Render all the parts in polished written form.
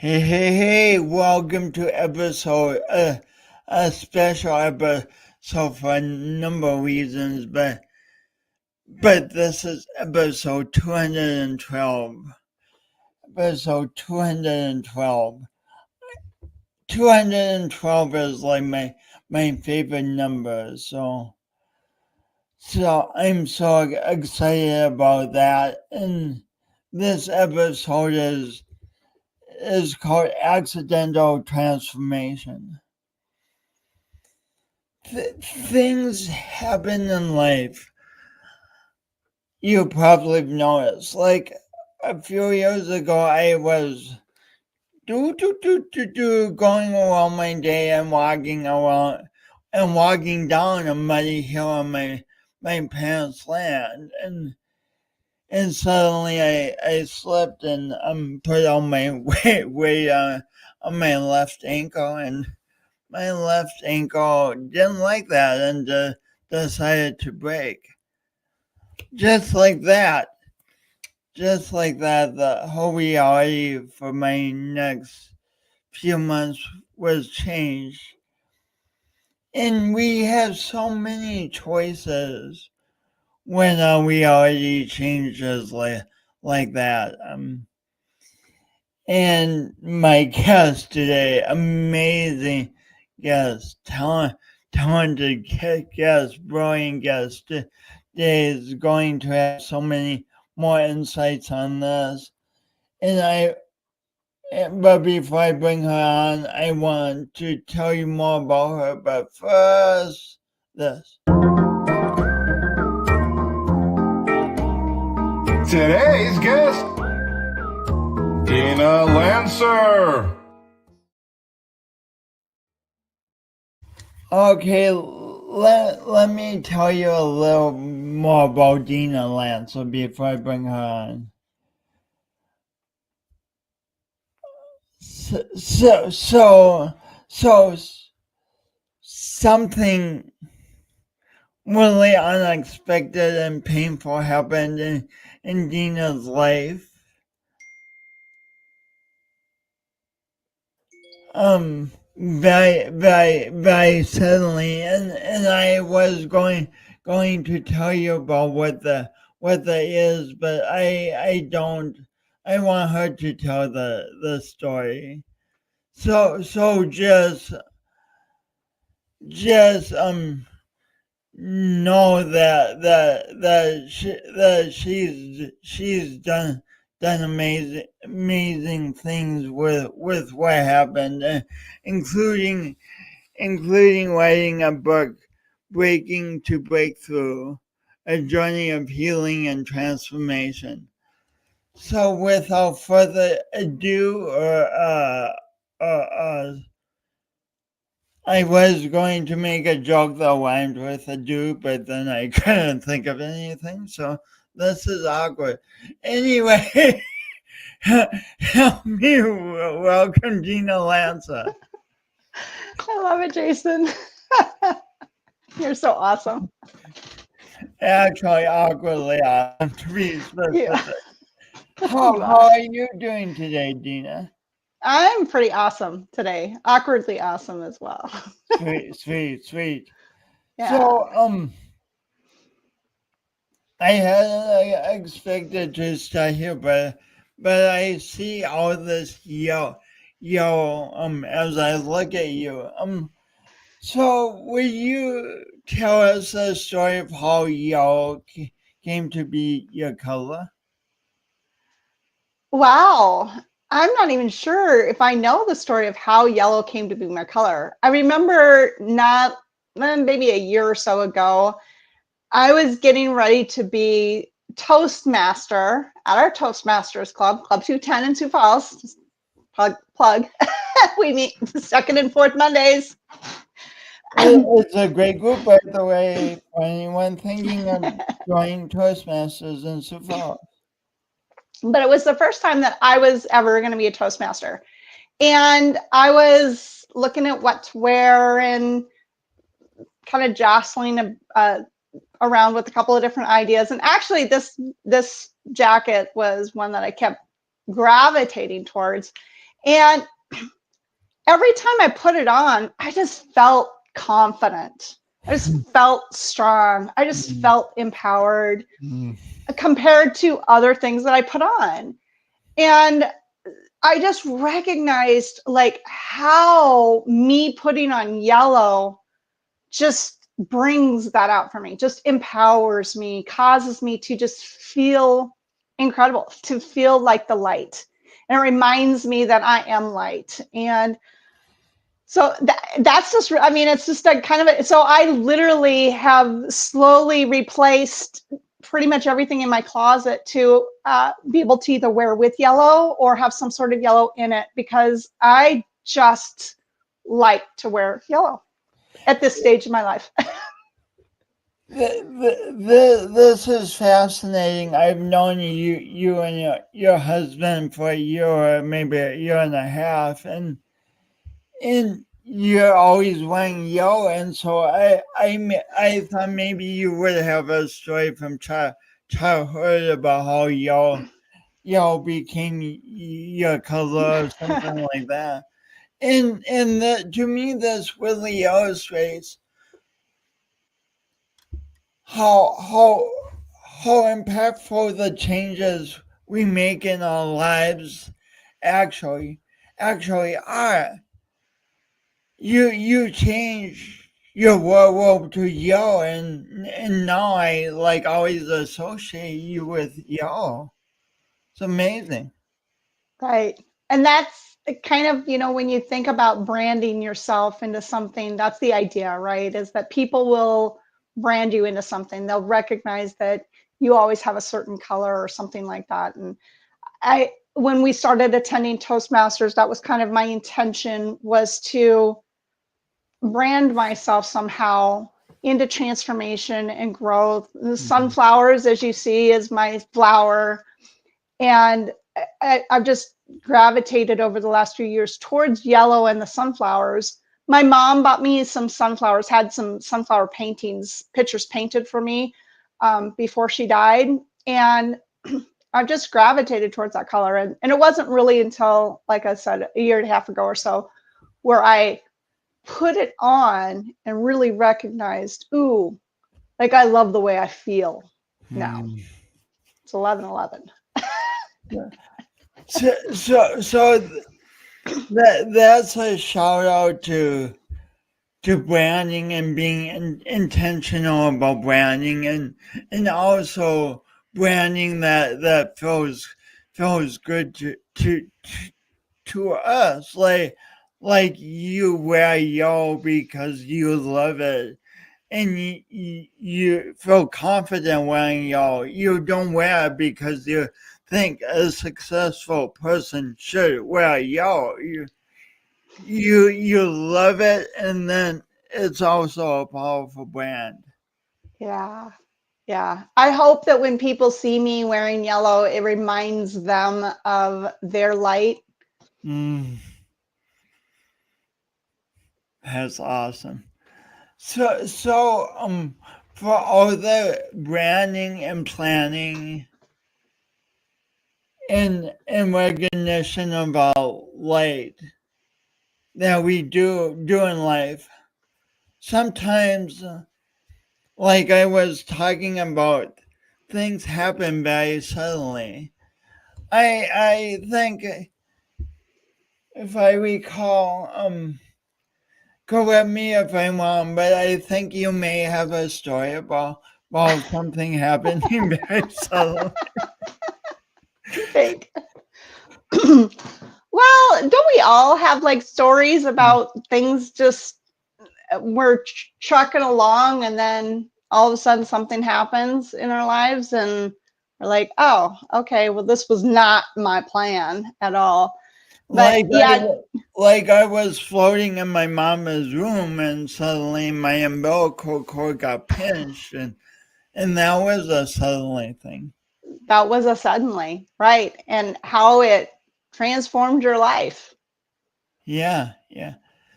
Hey, welcome to a special episode for a number of reasons, but this is episode 212. Episode 212. 212 is like my favorite number, so I'm so excited about that. And this episode is called Accidental Transformation. Things happen in life you probably noticed. Like a few years ago, I was going around my day and walking down a muddy hill on my parents' land, and suddenly I slipped and put all my weight on my left ankle, and my left ankle didn't like that and decided to break. Just like that. Just like that, the whole reality for my next few months was changed. And we have so many choices when our reality changes like that. And my guest today, amazing guest, talented guest, brilliant guest, today is going to have so many more insights on this. But before I bring her on, I want to tell you more about her. But first, this. Today's guest, Dina Lantzer. Okay, let me tell you a little more about Dina Lantzer before I bring her on. So something really unexpected and painful happened in Dina's life. Very suddenly, and I was going to tell you about what that is, but I don't. I want her to tell the story. So just know that she's done amazing things with what happened, including writing a book, Breaking to Breakthrough, a journey of healing and transformation. So without further ado, I was going to make a joke that rhymed with ado, but then I couldn't think of anything, so this is awkward. Anyway, help me welcome Dina Lantzer. I love it, Jason. You're so awesome. Actually, awkwardly awesome, to be specific. Yeah. How are you doing today, Dina? I'm pretty awesome today. Awkwardly awesome as well. Sweet. Yeah. So, I hadn't expected to start here, but I see all this yellow, as I look at you. So would you tell us the story of how yellow came to be your color? Wow. I'm not even sure if I know the story of how yellow came to be my color. I remember maybe a year or so ago, I was getting ready to be Toastmaster at our Toastmasters Club, Club 210 in Sioux Falls. Plug. We meet the second and fourth Mondays. It's a great group, by the way, for anyone thinking of joining Toastmasters in Sioux Falls. But it was the first time that I was ever going to be a Toastmaster. And I was looking at what to wear and kind of jostling around with a couple of different ideas. And actually, this jacket was one that I kept gravitating towards. And every time I put it on, I just felt confident. I just felt strong. I just felt empowered compared to other things that I put on. And I just recognized like how me putting on yellow just brings that out for me, just empowers me, causes me to just feel incredible, to feel like the light. And it reminds me that I am light. And so that's just, I mean, it's just a kind of, so I literally have slowly replaced pretty much everything in my closet to be able to either wear with yellow or have some sort of yellow in it, because I just like to wear yellow at this stage of my life. This is fascinating. I've known you and your husband for a year or maybe a year and a half, and you're always wearing yellow, and so I thought maybe you would have a story from childhood about how yellow became your color or something like that. And to me, this really illustrates how impactful the changes we make in our lives actually are. You change your wardrobe to yellow, and now I like always associate you with yellow. It's amazing. Right. And that's kind of, you know, when you think about branding yourself into something, that's the idea, right? Is that people will brand you into something. They'll recognize that you always have a certain color or something like that. And when we started attending Toastmasters, that was kind of my intention, was to brand myself somehow into transformation and growth. The sunflowers, as you see, is my flower. And I've just gravitated over the last few years towards yellow and the sunflowers. My mom bought me some sunflowers, had some sunflower paintings, pictures painted for me before she died. And I've just gravitated towards that color. And it wasn't really until, like I said, a year and a half ago or so, where I put it on and really recognized, ooh, like I love the way I feel now. It's 11/11. So that's a shout out to branding and being intentional about branding, and also branding that feels good to us, like you wear yellow because you love it, and you feel confident wearing yellow. You don't wear it because you think a successful person should wear yellow. You love it, and then it's also a powerful brand. Yeah. Yeah. I hope that when people see me wearing yellow, it reminds them of their light. That's awesome. So for all the branding and planning and recognition about light that we do in life, sometimes, like I was talking about, things happen very suddenly. I think, if I recall, correct me if I'm wrong, but I think you may have a story about something happening very suddenly. Think. Well, don't we all have like stories about things just we're trucking along and then all of a sudden something happens in our lives and we're like, oh, okay, well, this was not my plan at all. But yeah, Like I was floating in my mama's room, and suddenly my umbilical cord got pinched, and that was a suddenly thing. that was a suddenly, right? And how it transformed your life, Yeah.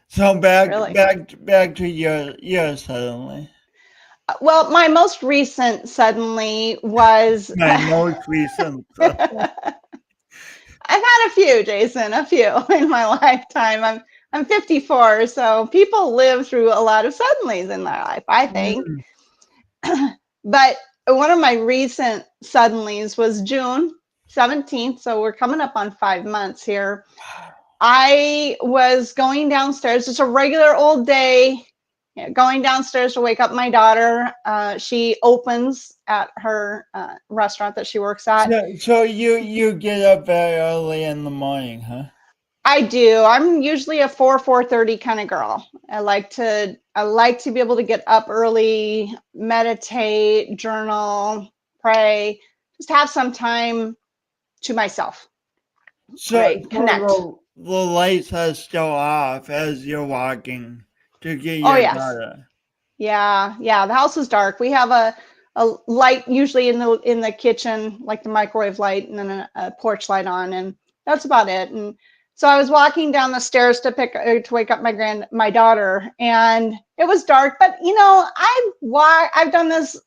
So back really. back to your suddenly. Well, my most recent suddenly was My most recent. I've had a few, Jason, a few in my lifetime. I'm 54, so people live through a lot of suddenlies in their life, I think. Mm. But one of my recent suddenlies was June 17th, so we're coming up on 5 months here. I was going downstairs, just a regular old day, going downstairs to wake up my daughter. She opens at her restaurant that she works at. So you get up very early in the morning, huh? I do. I'm usually a 4:30 kind of girl. I like to be able to get up early, meditate, journal, pray, just have some time to myself. So Right? Connect. the lights are still off as you're walking to get Oh your yes. daughter. Yeah. The house is dark. We have a light usually in the kitchen, like the microwave light, and then a porch light on, and that's about it. And so I was walking down the stairs to wake up my daughter, and it was dark. But I've done this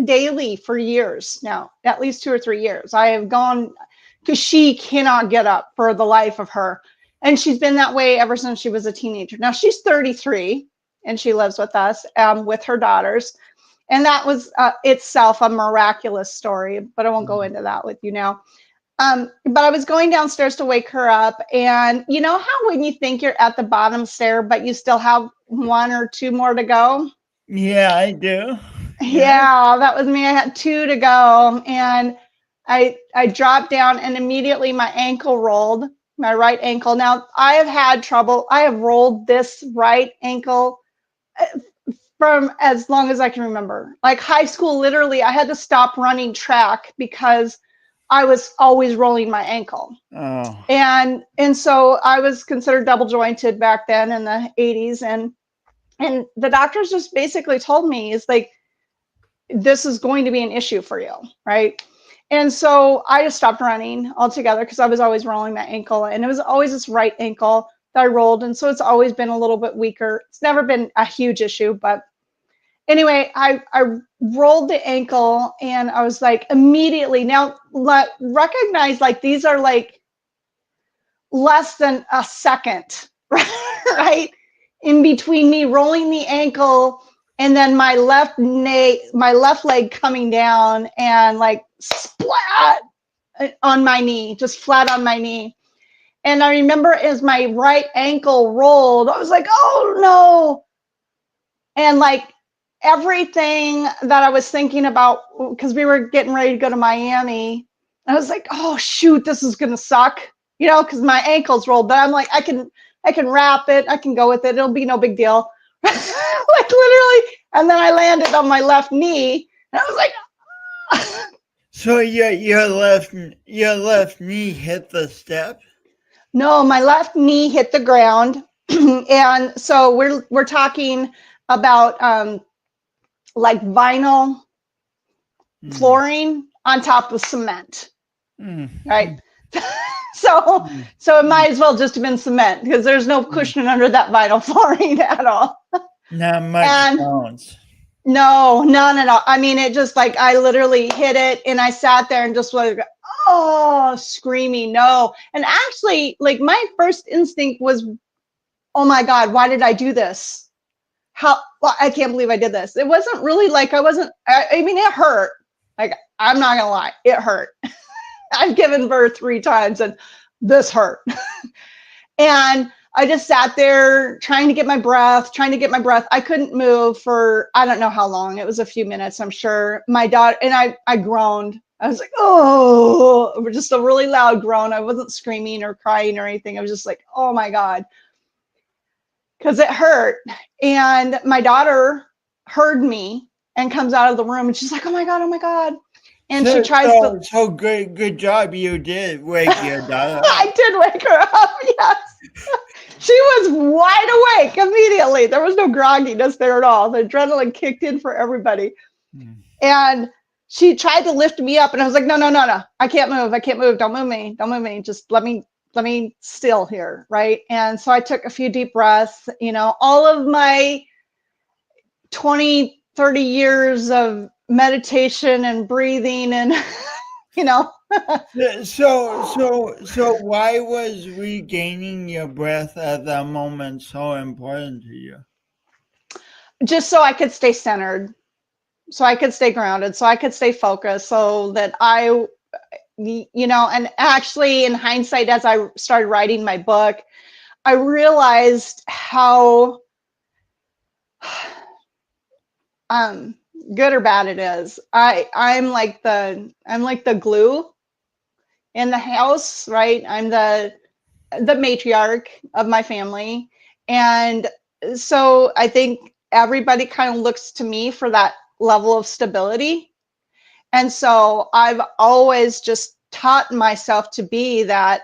daily for years now, at least 2 or 3 years. I have gone because she cannot get up for the life of her, and she's been that way ever since she was a teenager. Now she's 33, and she lives with us with her daughters. And that was itself a miraculous story, but I won't go into that with you now. But I was going downstairs to wake her up, and you know how when you think you're at the bottom stair, but you still have 1 or 2 more to go? Yeah, I do. Yeah, that was me. I had 2 to go, and I dropped down, and immediately my ankle rolled, my right ankle. Now I have had trouble. I have rolled this right ankle from as long as I can remember. Like high school, literally, I had to stop running track because I was always rolling my ankle. Oh. And so I was considered double jointed back then in the 80s. And the doctors just basically told me, is like, this is going to be an issue for you, right? And so I just stopped running altogether because I was always rolling my ankle, and it was always this right ankle that I rolled. And so it's always been a little bit weaker. It's never been a huge issue, but anyway, I rolled the ankle, and I was like, immediately now recognize, like, these are like less than a second, right? In between me rolling the ankle and then my left leg coming down and like splat on my knee, just flat on my knee. And I remember as my right ankle rolled, I was like, oh no. And like everything that I was thinking about, because we were getting ready to go to Miami, I was like, oh shoot, this is gonna suck, because my ankle's rolled. But I'm like, I can wrap it, I can go with it, it'll be no big deal. Like literally. And then I landed on my left knee, and I was like, So your left knee hit the step? no, my left knee hit the ground. And so we're talking about like vinyl flooring on top of cement, right? So it might as well just have been cement, because there's no cushion under that vinyl flooring at all. Not much bounce. No, none at all. I mean, it just like, I literally hit it, and I sat there and just like, oh, screaming no. And actually, like, my first instinct was, oh my God, why did I do this? Well, I can't believe I did this. It wasn't really like, I mean, it hurt. Like, I'm not gonna lie, it hurt. I've given birth 3 times, and this hurt. And I just sat there trying to get my breath. I couldn't move for, I don't know how long. It was a few minutes, I'm sure. My daughter and I groaned. I was like, oh, just a really loud groan. I wasn't screaming or crying or anything. I was just like, oh my God, because it hurt. And my daughter heard me and comes out of the room, and she's like, oh my God, oh my God. And she tries to. So good job, you did wake your daughter up. I did wake her up, yes. She was wide awake immediately. There was no grogginess there at all. The adrenaline kicked in for everybody. And she tried to lift me up, and I was like, no. I can't move. Don't move me. Just let me still here, right? And so I took a few deep breaths. All of my 20, 30 years of meditation and breathing and, So why was regaining your breath at that moment so important to you? Just so I could stay centered, so I could stay grounded, so I could stay focused, so that and actually in hindsight, as I started writing my book, I realized how good or bad it is. I'm like the glue in the house, right? I'm the matriarch of my family. And so I think everybody kind of looks to me for that level of stability. And so I've always just taught myself to be that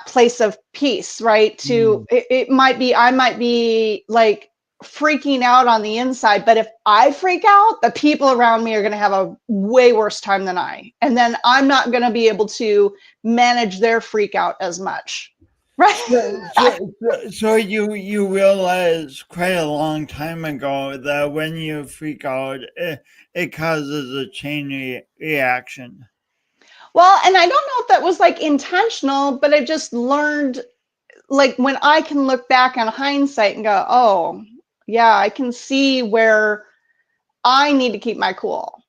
place of peace, right? It might be, I might be like freaking out on the inside, but if I freak out, the people around me are going to have a way worse time than I. And then I'm not going to be able to manage their freak out as much. Right. So you realized quite a long time ago that when you freak out, it causes a chain reaction. Well, and I don't know if that was like intentional, but I just learned, like, when I can look back on hindsight and go, oh, yeah, I can see where I need to keep my cool.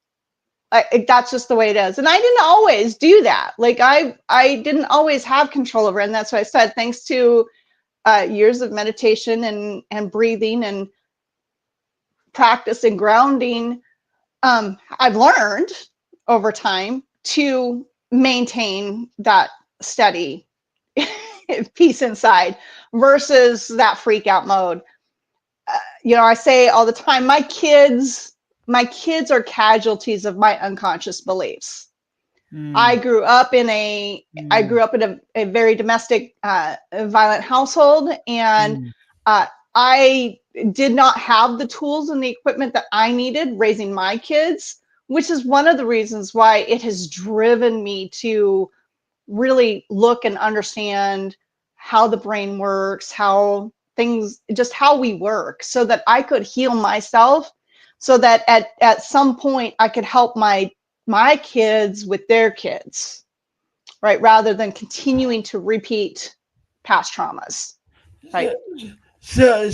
That's just the way it is. And I didn't always do that. Like I didn't always have control over it. And that's what I said, thanks to years of meditation and breathing and practice and grounding, I've learned over time to maintain that steady peace inside versus that freak out mode. I say all the time, my kids are casualties of my unconscious beliefs. I grew up in a very domestic, violent household, and I did not have the tools and the equipment that I needed raising my kids, which is one of the reasons why it has driven me to really look and understand how the brain works, how we work, so that I could heal myself, so that at some point I could help my kids with their kids, right? Rather than continuing to repeat past traumas, right? So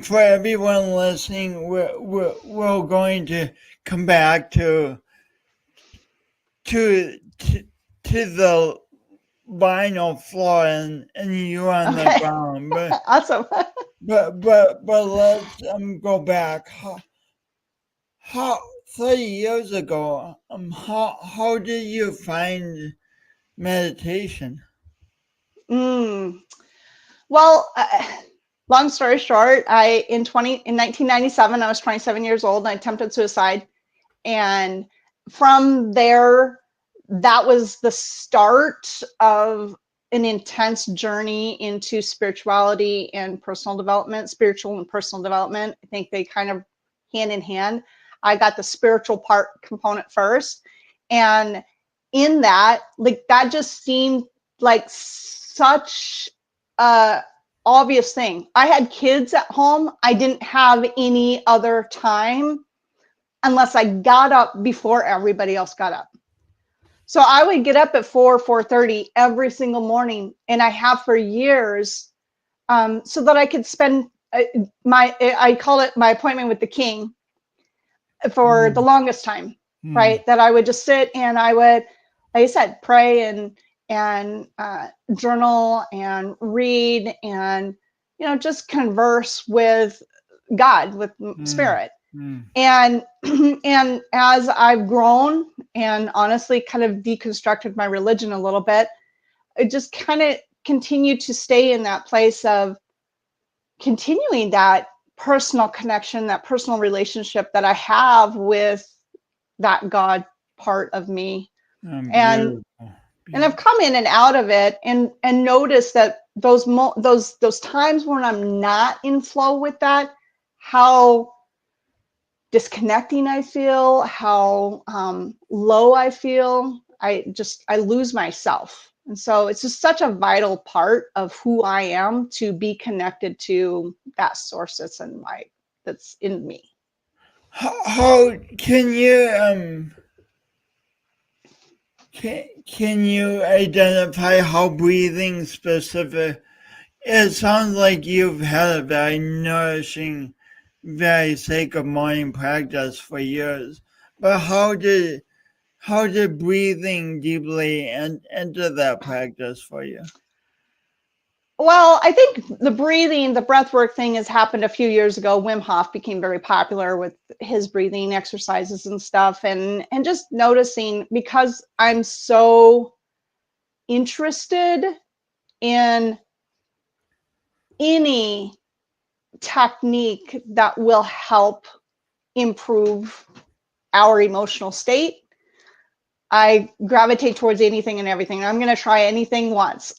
for everyone listening, we're going to come back to to the vinyl floor and you on the ground, but Awesome. but let's go back. How 30 years ago, how did you find meditation? Well, long story short, in 1997, I was 27 years old and I attempted suicide. And from there, that was the start of an intense journey into spirituality and personal development, spiritual and personal development. I think they kind of hand in hand. I got the spiritual component first. And in that, like, that just seemed like such a obvious thing. I had kids at home. I didn't have any other time unless I got up before everybody else got up. So I would get up at 4:30 every single morning, and I have for years, so that I could spend I call it my appointment with the king for the longest time, right? That I would just sit and I would, like I said, pray and journal and read and just converse with God, with spirit. And and as I've grown and honestly kind of deconstructed my religion a little bit, it just kind of continued to stay in that place of continuing that personal connection, that personal relationship that I have with that God part of me. And I've come in and out of it and noticed that those times when I'm not in flow with that, how disconnecting I feel, how low I feel. I lose myself. And so it's just such a vital part of who I am to be connected to that source that's in me. How can you can you identify how breathing specific? It sounds like you've had a very nourishing, very sacred morning practice for years. But how did breathing deeply enter that practice for you? Well, I think the breathing, the breath work thing has happened a few years ago. Wim Hof became very popular with his breathing exercises and stuff. And just noticing, because I'm so interested in any technique that will help improve our emotional state, I gravitate towards anything and everything. I'm going to try anything once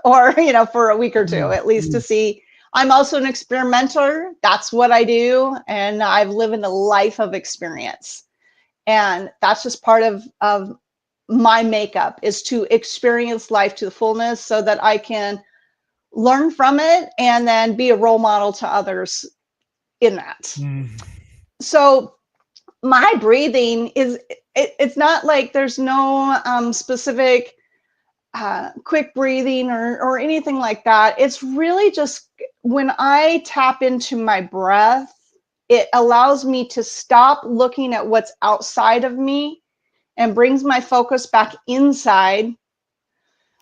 or, for a week or two, at least to see. I'm also an experimenter. That's what I do. And I've lived a life of experience. And that's just part of my makeup, is to experience life to the fullness so that I can learn from it and then be a role model to others in that. So my breathing is, it's not like there's no specific quick breathing or anything like that. It's really just when I tap into my breath, it allows me to stop looking at what's outside of me and brings my focus back inside.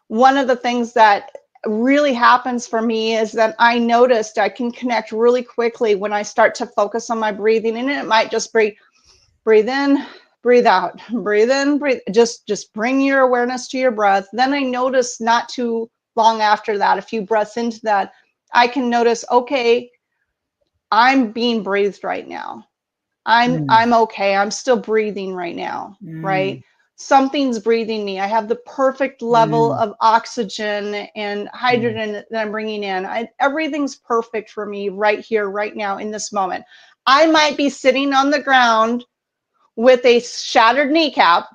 One of the things that really happens for me is that I noticed I can connect really quickly when I start to focus on my breathing, and it might just be breathe in, breathe out, breathe in, breathe. Just bring your awareness to your breath. Then I notice not too long after that, a few breaths into that, I can notice, okay, I'm being breathed right now. I'm okay. I'm still breathing right now, right? Something's breathing me. I have the perfect level of oxygen and hydrogen that I'm bringing in. Everything's perfect for me right here, right now, in this moment. I might be sitting on the ground with a shattered kneecap,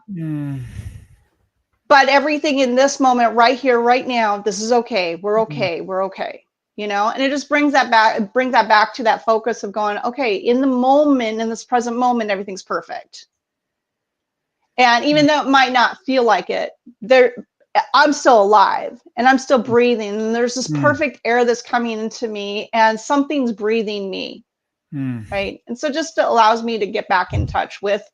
but everything in this moment, right here, right now, this is okay. We're okay. We're okay. And it just brings that back to that focus of going, okay, in the moment, in this present moment, everything's perfect. And even though it might not feel like it, I'm still alive and I'm still breathing. And there's this perfect air that's coming into me and something's breathing me. Right. And so just allows me to get back in touch with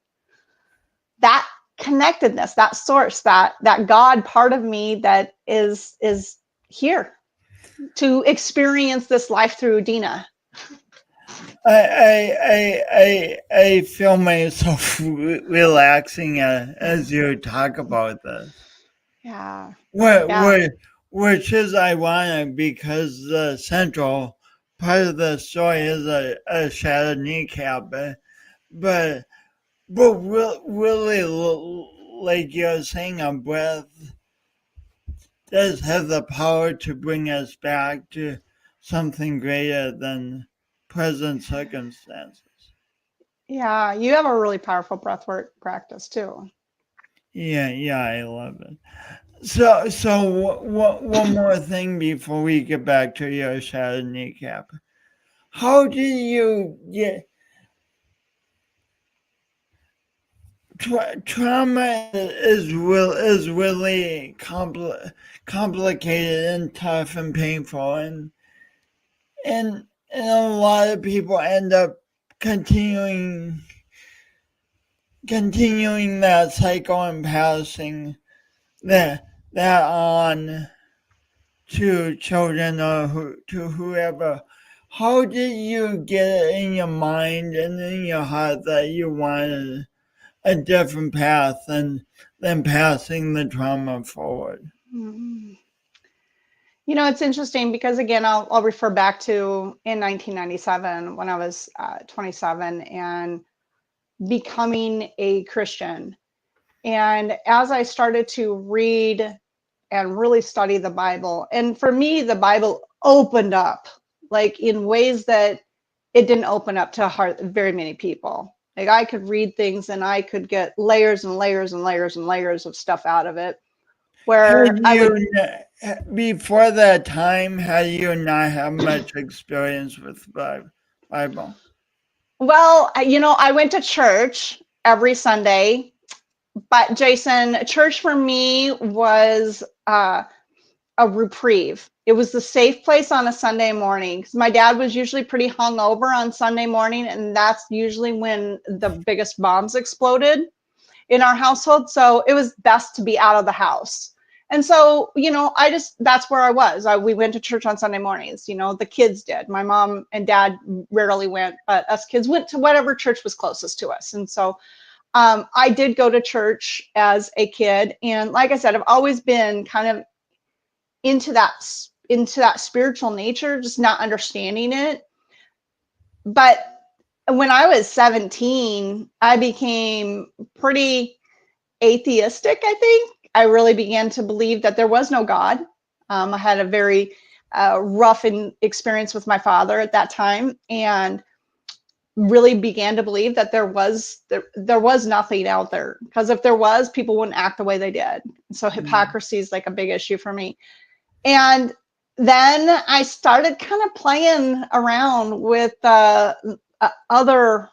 that connectedness, that source, that God part of me that is here to experience this life through Dina. I feel myself relaxing as you talk about this. Yeah. Which is ironic because the central part of the story is a shattered kneecap, but really, like you're saying, a breath does have the power to bring us back to something greater than present circumstances. Yeah, you have a really powerful breathwork practice too. Yeah, I love it. So one more thing before we get back to your shattered kneecap. How did you get trauma is really complicated and tough and painful, and a lot of people end up continuing that cycle and passing that on to children or to whoever. How did you get it in your mind and in your heart that you wanted a different path than passing the trauma forward? It's interesting because, again, I'll refer back to in 1997 when I was 27 and becoming a Christian. And as I started to read and really study the Bible, and for me, the Bible opened up like in ways that it didn't open up to very many people. Like I could read things and I could get layers and layers and layers and layers of stuff out of it. Where Before that time, had you not had much experience with the Bible? Well, I went to church every Sunday. But Jason, church for me was a reprieve. It was the safe place on a Sunday morning because my dad was usually pretty hungover on Sunday morning, and that's usually when the biggest bombs exploded in our household. So it was best to be out of the house. And so, that's where I was. We went to church on Sunday mornings. The kids did. My mom and dad rarely went, but us kids went to whatever church was closest to us. And so I did go to church as a kid. And like I said, I've always been kind of into that spiritual nature, just not understanding it. But when I was 17, I became pretty atheistic, I think. I really began to believe that there was no God. I had a very rough experience with my father at that time, and really began to believe that there was nothing out there, because if there was, people wouldn't act the way they did. So hypocrisy is like a big issue for me. And then I started kind of playing around with other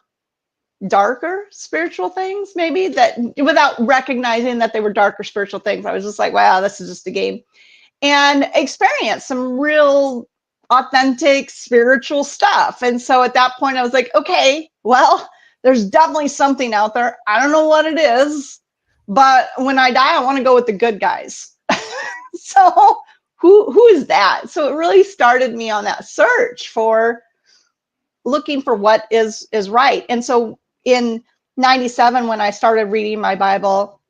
darker spiritual things, maybe, that without recognizing that they were darker spiritual things. I was just like, wow, this is just a game, and experienced some real authentic spiritual stuff. And so at that point I was like, okay, well, there's definitely something out there. I don't know what it is, but when I die, I want to go with the good guys. So who is that? So it really started me on that search for looking for what is right. And so in 97, when I started reading my Bible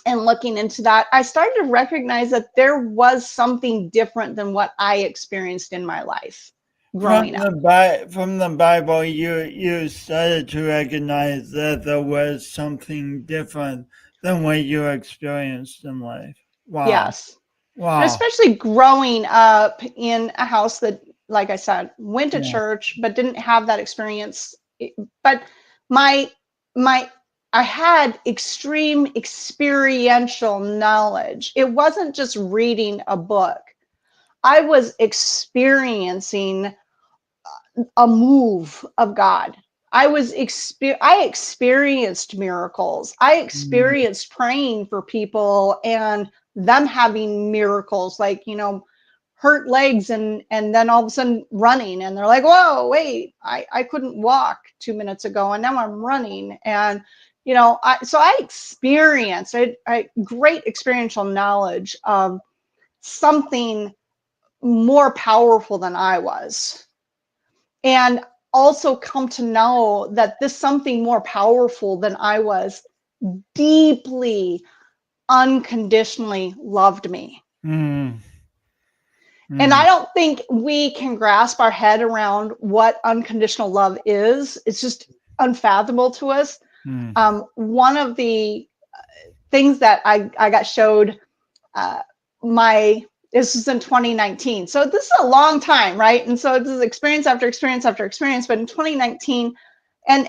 and looking into that, I started to recognize that there was something different than what I experienced in my life growing up. From the Bible, you started to recognize that there was something different than what you experienced in life. Wow. Yes. Wow. And especially growing up in a house that, like I said, went to church, but didn't have that experience. But I had extreme experiential knowledge. It wasn't just reading a book. I was experiencing a move of God. I experienced miracles. I experienced praying for people and them having miracles, like, hurt legs and then all of a sudden running, and they're like, whoa, wait, I couldn't walk 2 minutes ago and now I'm running. And I experienced a great experiential knowledge of something more powerful than I was, and also come to know that this something more powerful than I was deeply, unconditionally loved me. And I don't think we can grasp our head around what unconditional love is. It's just unfathomable to us. One of the things that I got showed, this was in 2019. So this is a long time, right? And so this is experience after experience after experience. But in 2019, and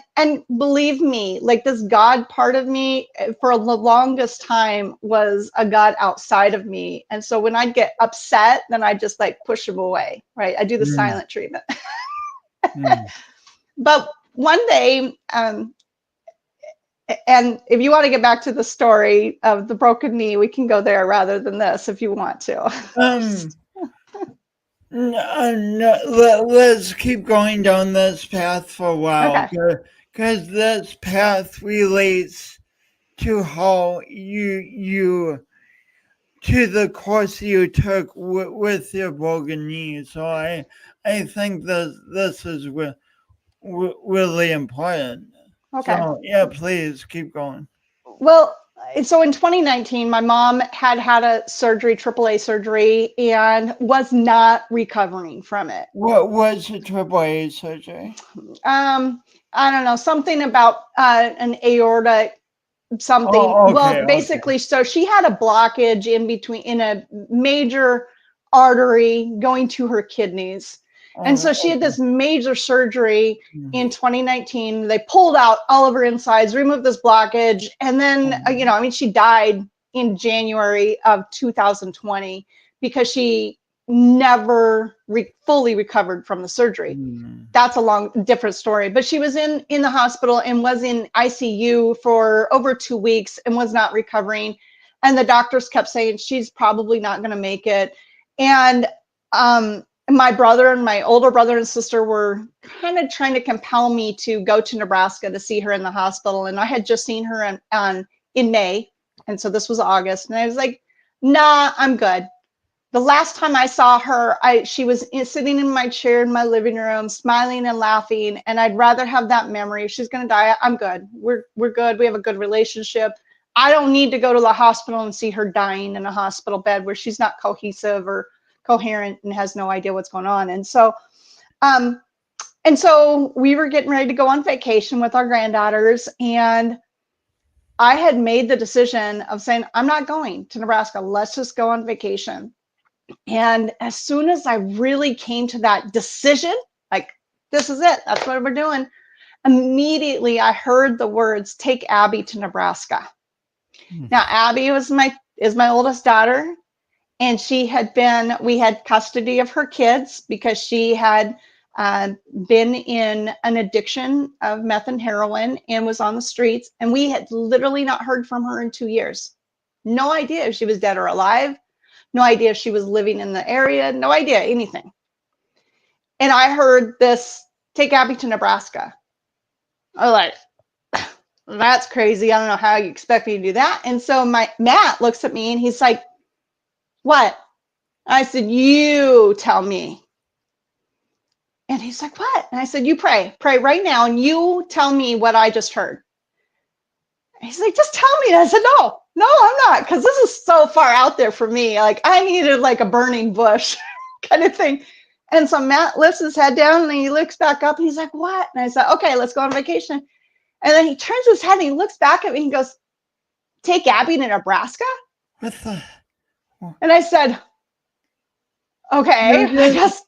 believe me, like, this God part of me for the longest time was a God outside of me. And so when I'd get upset, then I just like push him away, right? I do the silent treatment. But one day, and if you want to get back to the story of the broken knee, we can go there rather than this if you want to. No, let's keep going down this path for a while, because this path relates to how you to the course you took with your broken knee. So I think this is really important. Okay. So yeah, please keep going. Well, so in 2019, my mom had a surgery, AAA surgery, and was not recovering from it. What was the AAA surgery? I don't know, something about an aorta something. Oh, okay, well, basically, so she had a blockage in a major artery going to her kidneys. And so she had this major surgery in 2019. They pulled out all of her insides, removed this blockage. And then, she died in January of 2020 because she never fully recovered from the surgery. Mm. That's a different story. But she was in the hospital and was in ICU for over 2 weeks and was not recovering. And the doctors kept saying she's probably not going to make it. And my brother and my older brother and sister were kind of trying to compel me to go to Nebraska to see her in the hospital. And I had just seen her in May. And so this was August. And I was like, nah, I'm good. The last time I saw her, she was sitting in my chair in my living room, smiling and laughing. And I'd rather have that memory. If she's going to die, I'm good. We're good. We have a good relationship. I don't need to go to the hospital and see her dying in a hospital bed where she's not cohesive or coherent and has no idea what's going on. And so we were getting ready to go on vacation with our granddaughters, and I had made the decision of saying, I'm not going to Nebraska. Let's just go on vacation. And as soon as I really came to that decision, like, this is it, that's what we're doing, immediately I heard the words, take Abby to Nebraska. Now, Abby is my oldest daughter, and we had custody of her kids because she had been in an addiction of meth and heroin and was on the streets. And we had literally not heard from her in 2 years. No idea if she was dead or alive. No idea if she was living in the area. No idea anything. And I heard this, take Abby to Nebraska. I was like, that's crazy. I don't know how you expect me to do that. And so Matt looks at me and he's like, what? I said, you tell me. And he's like, what? And I said, you pray right now. And you tell me what I just heard. And he's like, just tell me. And I said, no, I'm not. Cause this is so far out there for me. Like, I needed like a burning bush kind of thing. And so Matt lifts his head down and he looks back up and he's like, what? And I said, okay, let's go on vacation. And then he turns his head and he looks back at me and he goes, take Abby to Nebraska? What the? And I said, okay.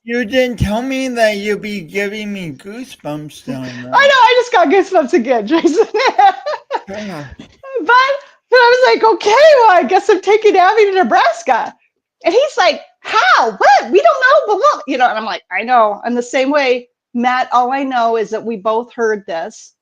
You didn't tell me that you'd be giving me goosebumps down there. I know, I just got goosebumps again, Jason. Yeah. But I was like, okay, well, I guess I'm taking Abby to Nebraska. And he's like, how? What? We don't know, but what? You know, and I'm like, I know. And the same way, Matt, all I know is that we both heard this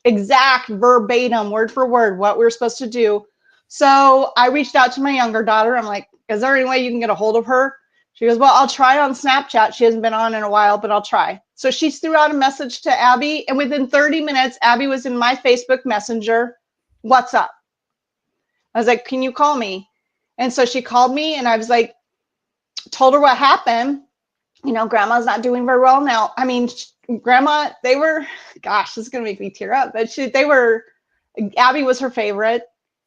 exact verbatim, word for word, what we were supposed to do. So I reached out to my younger daughter. I'm like, is there any way you can get a hold of her? She goes, well, I'll try on Snapchat. She hasn't been on in a while, but I'll try. So she threw out a message to Abby, and within 30 minutes, Abby was in my Facebook Messenger. What's up? I was like, can you call me? And so she called me, and I was like, told her what happened. You know, grandma's not doing very well now. I mean, grandma, they were, gosh, this is going to make me tear up, but Abby was her favorite,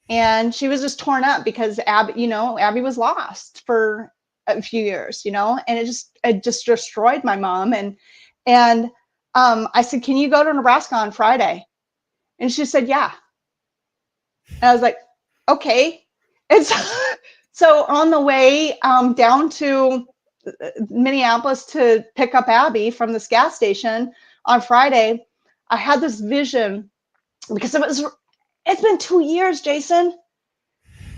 and she was just torn up because Abby was lost for a few years, you know, and it just destroyed my mom. And I said, can you go to Nebraska on Friday? And she said, yeah. And I was like, okay. And so on the way down to Minneapolis to pick up Abby from this gas station on Friday, I had this vision because it's been 2 years, Jason.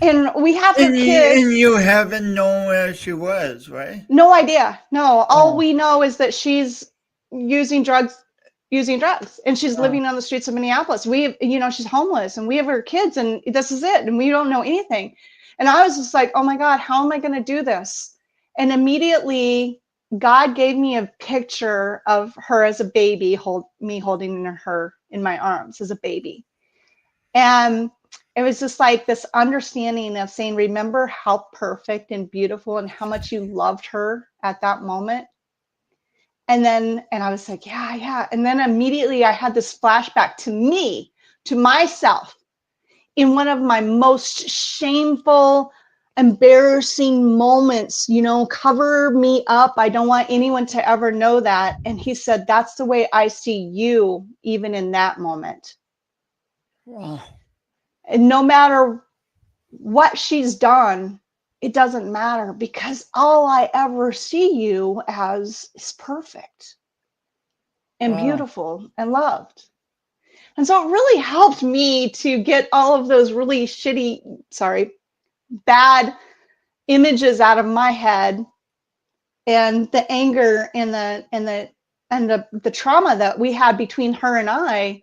And we have her kids. And you haven't known where she was, right? No idea. No, all we know is that she's using drugs, and she's living on the streets of Minneapolis. She's homeless, and we have her kids, and this is it, and we don't know anything. And I was just like, oh my God, how am I going to do this? And immediately God gave me a picture of her as a baby, me holding her in my arms as a baby. And it was just like this understanding of saying, remember how perfect and beautiful and how much you loved her at that moment. And I was like, yeah. And then immediately I had this flashback to me, to myself, in one of my most shameful, embarrassing moments, cover me up. I don't want anyone to ever know that. And he said, that's the way I see you, even in that moment. Wow. And no matter what she's done, it doesn't matter, because all I ever see you as is perfect and beautiful and loved. And so it really helped me to get all of those really bad images out of my head and the anger and the trauma that we had between her and I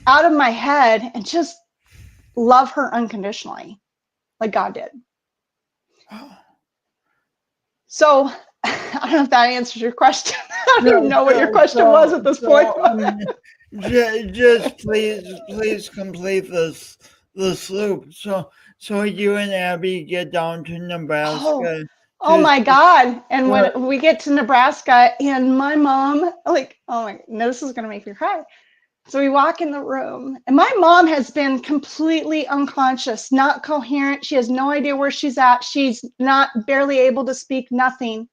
out of my head and just love her unconditionally, like God did. So I don't know if that answers your question. I don't even know what your question was at this point. Just please complete this loop. So you and Abby get down to Nebraska. Oh my God. And when we get to Nebraska and my mom, like, oh my, no, this is going to make me cry. So we walk in the room and my mom has been completely unconscious, not coherent. She has no idea where she's at. She's not barely able to speak, nothing.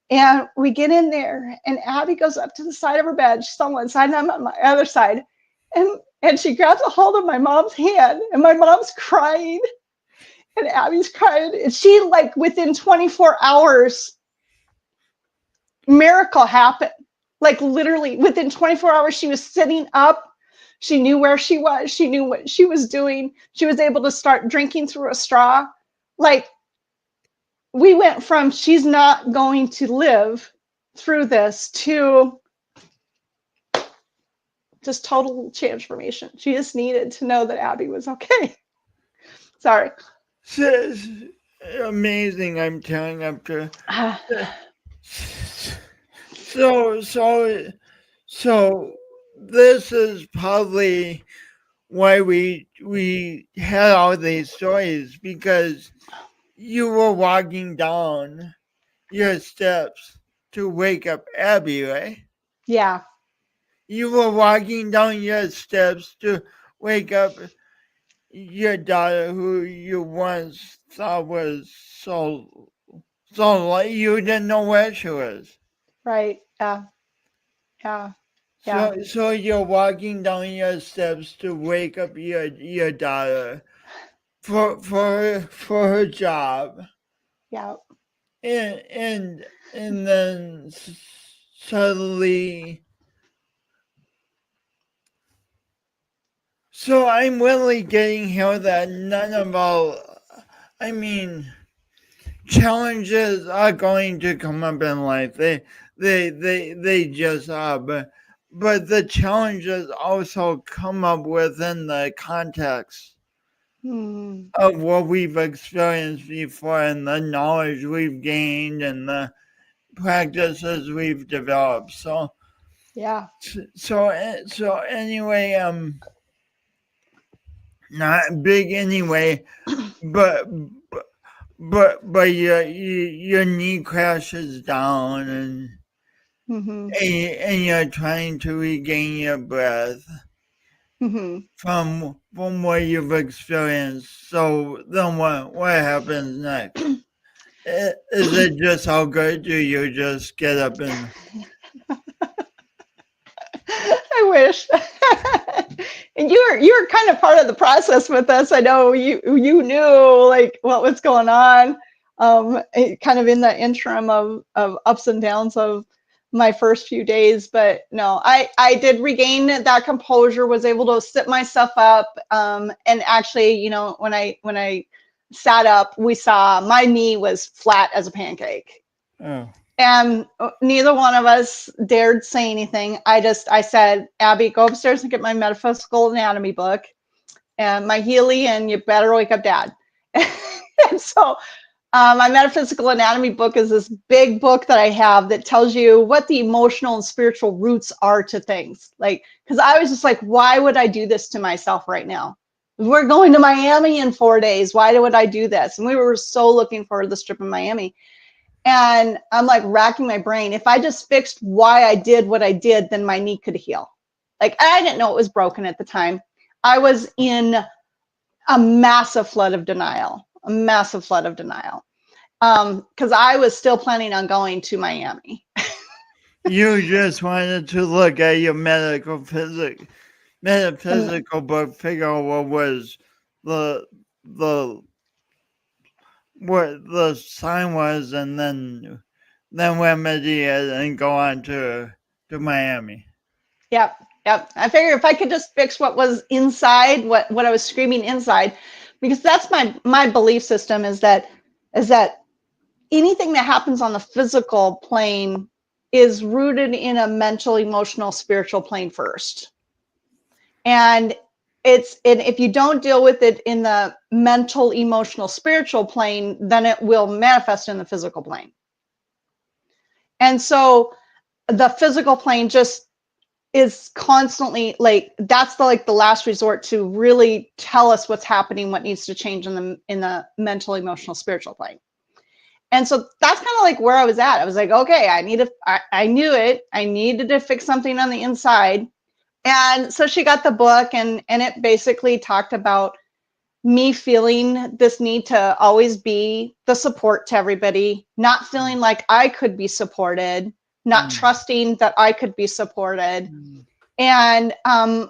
And we get in there and Abby goes up to the side of her bed. She's on one side and I'm on my other side. And she grabs a hold of my mom's hand and my mom's crying and Abby's crying. And she, like, within 24 hours, miracle happened. Like, literally within 24 hours, she was sitting up. She knew where she was. She knew what she was doing. She was able to start drinking through a straw. Like, we went from she's not going to live through this to just total transformation. She just needed to know that Abby was okay. Sorry. It's amazing. I'm telling up to. So this is probably why we had all these stories, because you were walking down your steps to wake up Abby, right? Yeah. You were walking down your steps to wake up your daughter, who you once thought was so like you didn't know where she was. Right. Yeah. So you're walking down your steps to wake up your daughter for her job. Yeah. And then suddenly. So I'm really getting here that none of challenges are going to come up in life. They just are, but the challenges also come up within the context of what we've experienced before and the knowledge we've gained and the practices we've developed. So yeah. So anyway, not big anyway, but your knee crashes down and and you're trying to regain your breath from what you've experienced. So then what happens next? Is it just how good do you just get up and? I wish. And you were kind of part of the process with us. I know you knew like what was going on, kind of in the interim of ups and downs of my first few days. But no, I did regain that composure, was able to sit myself up, and actually, you know, when I sat up, we saw my knee was flat as a pancake. Oh. And neither one of us dared say anything. I said, Abby, go upstairs and get my metaphysical anatomy book and my Healy, and you better wake up Dad. And so my metaphysical anatomy book is this big book that I have that tells you what the emotional and spiritual roots are to things. Like, because I was just like, why would I do this to myself right now? We're going to Miami in 4 days. Why would I do this? And we were so looking forward to this trip in Miami. And I'm like racking my brain. If I just fixed why I did what I did, then my knee could heal. Like, I didn't know it was broken at the time. I was in a massive flood of denial, because I was still planning on going to Miami. You just wanted to look at your metaphysical book, figure out what was what the sign was, and then remedy it and go on to Miami. Yep. I figured if I could just fix what was inside, what I was screaming inside, because that's my belief system is that anything that happens on the physical plane is rooted in a mental, emotional, spiritual plane first. And if you don't deal with it in the mental, emotional, spiritual plane, then it will manifest in the physical plane. And so the physical plane just is constantly like, that's the last resort to really tell us what's happening, what needs to change in the mental, emotional, spiritual plane. And so that's kind of like where I was at. I was like, okay, I knew it. I needed to fix something on the inside. And so she got the book, and it basically talked about me feeling this need to always be the support to everybody, not feeling like I could be supported, not trusting that I could be supported, and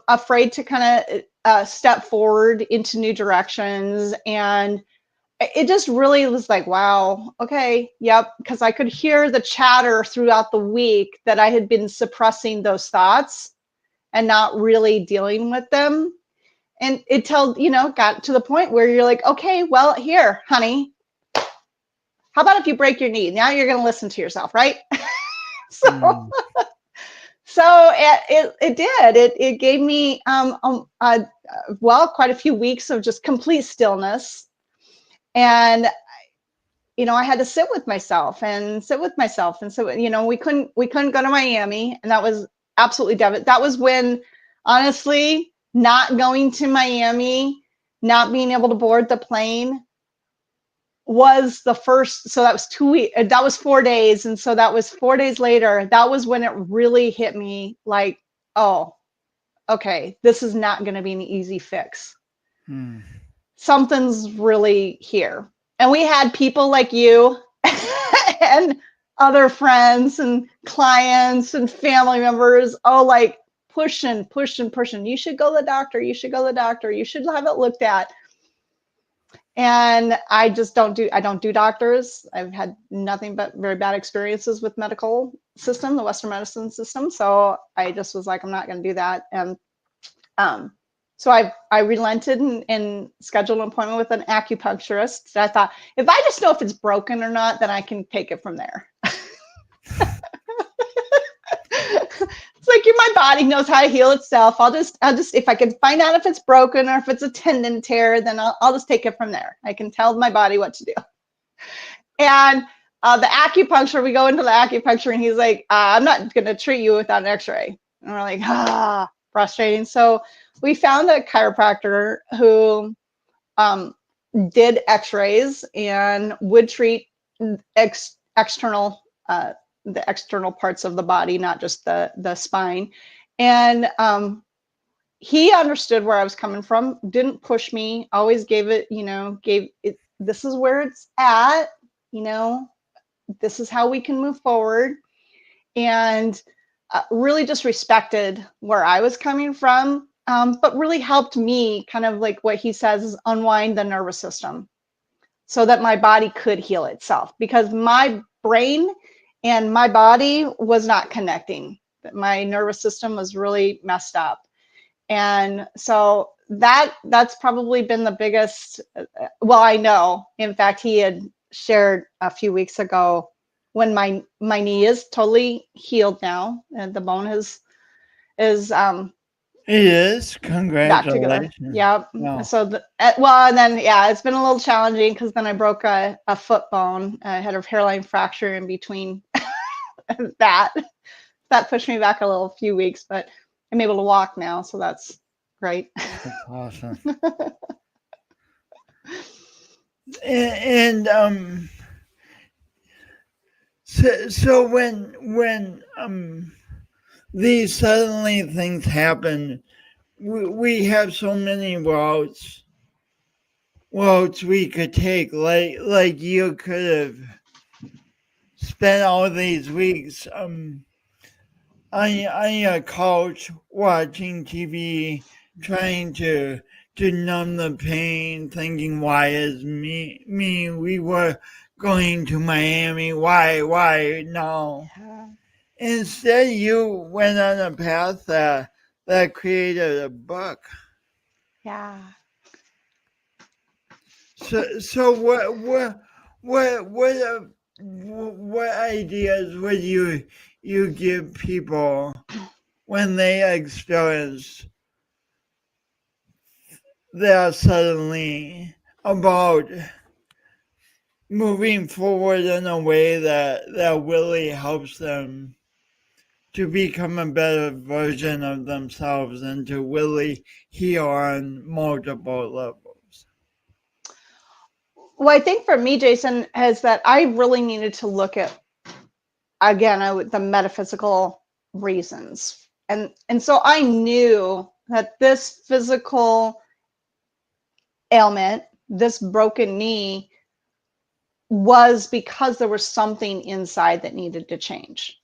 afraid to kind of step forward into new directions. And it just really was like, wow, okay, yep, because I could hear the chatter throughout the week that I had been suppressing those thoughts and not really dealing with them. And it got to the point where you're like, okay, well, here, honey, how about if you break your knee? Now you're going to listen to yourself, right? So it did. It gave me, quite a few weeks of just complete stillness. And I had to sit with myself. And so, we couldn't go to Miami, and that was absolutely devastating. That was when, honestly, not going to Miami, not being able to board the plane was the first. So that was 2 weeks. That was 4 days. And so that was 4 days later. That was when it really hit me like, oh, okay, this is not going to be an easy fix. Something's really here. And we had people like you and other friends and clients and family members, like pushing. You should go to the doctor. You should go to the doctor. You should have it looked at. And I just don't do doctors. I've had nothing but very bad experiences with medical system, the Western medicine system. So I just was like, I'm not going to do that. And so I relented and scheduled an appointment with an acupuncturist. I thought, if I just know if it's broken or not, then I can take it from there. It's like my body knows how to heal itself. I'll just if I can find out if it's broken or if it's a tendon tear, then I'll just take it from there. I can tell my body what to do. And the acupuncture, we go into the acupuncture, and he's like, I'm not going to treat you without an X-ray. And we're like, frustrating. So we found a chiropractor who did X-rays and would treat external the external parts of the body, not just the spine. And he understood where I was coming from, didn't push me, always gave it, this is where it's at, this is how we can move forward. And really just respected where I was coming from, but really helped me kind of like what he says is unwind the nervous system so that my body could heal itself, because my brain and my body was not connecting. My nervous system was really messed up. And so that's probably been the biggest, I know, in fact, he had shared a few weeks ago when my knee is totally healed now, and the bone is it is. back together. Congratulations. Yeah. Wow. So and then it's been a little challenging because then I broke a foot bone. I had a hairline fracture in between that pushed me back a few weeks, but I'm able to walk now, so that's great. That's awesome. and so when these suddenly things happen, we have so many routes we could take. Like you could have spent all these weeks on a couch watching TV, trying to numb the pain, thinking, why is me? We were going to Miami. Why no? Yeah. Instead, you went on a path that created a book. Yeah. So what what ideas would you give people when they experience that suddenly about moving forward in a way that really helps them to become a better version of themselves and to really heal on multiple levels? Well, I think for me, Jason, is that I really needed to look at, again, the metaphysical reasons. And so I knew that this physical ailment, this broken knee, was because there was something inside that needed to change.